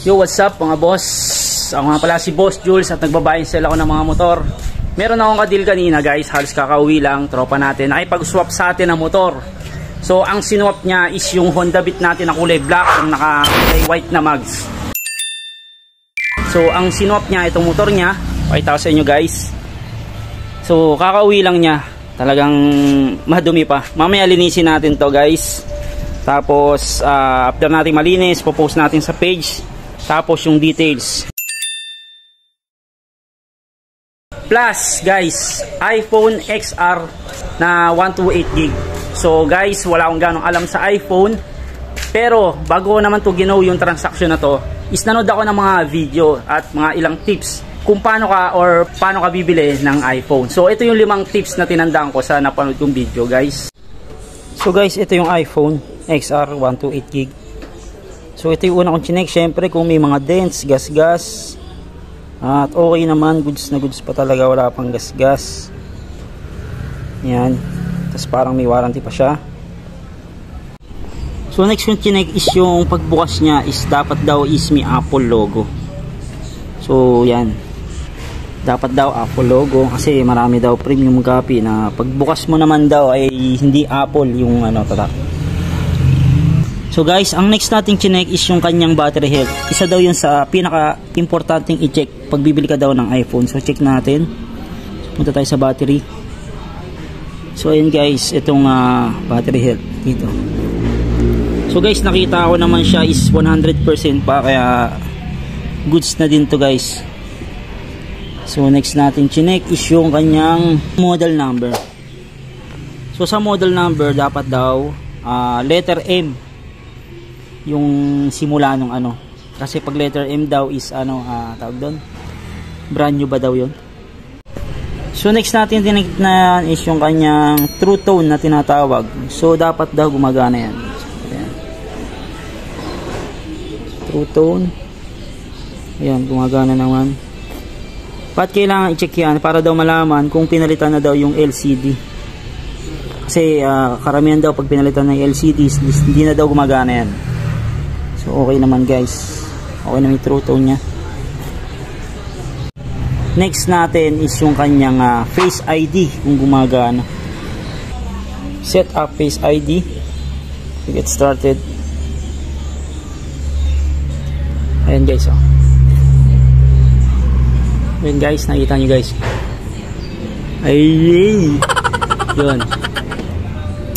Yo, what's up mga boss? Ako nga pala si Boss Jules at nagbabayang sell ako ng mga motor. Meron akong kadil kanina guys, halos kakauwi lang, tropa natin. Nakipag-swap sa atin ng motor. So ang sinwap niya is yung Honda Beat natin na kulay black, yung naka-kulay white na mags. So ang sinwap niya, itong motor niya, pakita ko sa inyo guys. So kakauwi lang niya, talagang madumi pa. Mamaya linisin natin to guys. Tapos after natin malinis, popost natin sa page. Tapos yung details. Plus guys, iPhone XR na 128GB. So guys, wala akong ganong alam sa iPhone. Pero bago naman to ginaw yung transaction na to, is nanood ako ng mga video at mga ilang tips kung paano ka bibili ng iPhone. So ito yung 5 tips na tinandaan ko sa napanood kong video guys. So guys, ito yung iPhone XR 128GB. So ito yung una kong chinek, syempre kung may mga dents, gas-gas. At okay naman, goods na goods pa talaga, wala pang gas-gas. Yan. Tapos parang may warranty pa siya. So next yung chinek is yung pagbukas niya is dapat daw is may Apple logo. So yan. Dapat daw Apple logo kasi marami daw premium copy na pagbukas mo naman daw ay hindi Apple yung ano tatak. So guys, ang next nating chinek is yung kanyang battery health. Isa daw yun sa pinaka-importanting i-check pag bibili ka daw ng iPhone. So check natin. Punta tayo sa battery. So ayun guys, itong battery health dito. So guys, nakita ko naman siya is 100% pa, kaya goods na din to guys. So next natin chinek is yung kanyang model number. So sa model number dapat daw letter M yung simula nung ano, kasi pag letter M daw is ano tawag doon, brand new ba daw yun. So next natin tinignan is yung kanyang true tone na tinatawag. So dapat daw gumagana yan. Ayan. True tone, ayan, gumagana naman. Ba't kailangan i-check yan? Para daw malaman kung pinalitan na daw yung LCD. Kasi karamihan daw pag pinalitan ng LCDs, hindi na daw gumagana yan. So okay naman guys, okay na may true tone nya. Next natin is yung kanyang Face ID, kung gumagana. Set up Face ID to get started. Ayan guys, oh. Ayan guys, nakita nyo guys. Ayy, yun.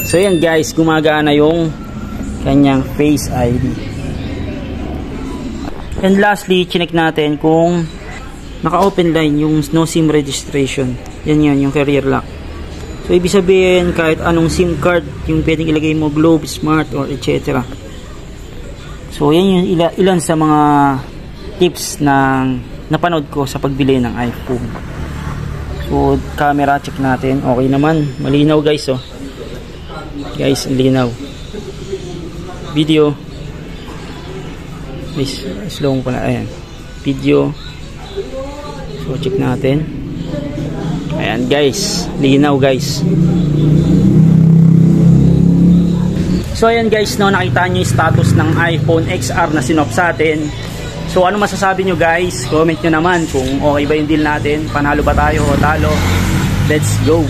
So yan guys, gumagana yung kanyang Face ID. And lastly, chinek natin kung naka-open line yung no SIM registration. Yan yung carrier lock. So ibig sabihin kahit anong SIM card yung pwedeng ilagay mo, Globe, Smart or etc. So yan yung ilan sa mga tips na napanood ko sa pagbili ng iPhone. So camera check natin, okay naman, malinaw guys, oh. Guys, linaw. Video, slow mo pala, ayan, video. So check natin, ayan guys, linaw guys. So ayan guys, no, nakita nyo yung status ng iPhone XR na sinop sa atin. So ano masasabi nyo guys? Comment nyo naman kung okay ba yung deal natin, panalo ba tayo o talo. Let's go.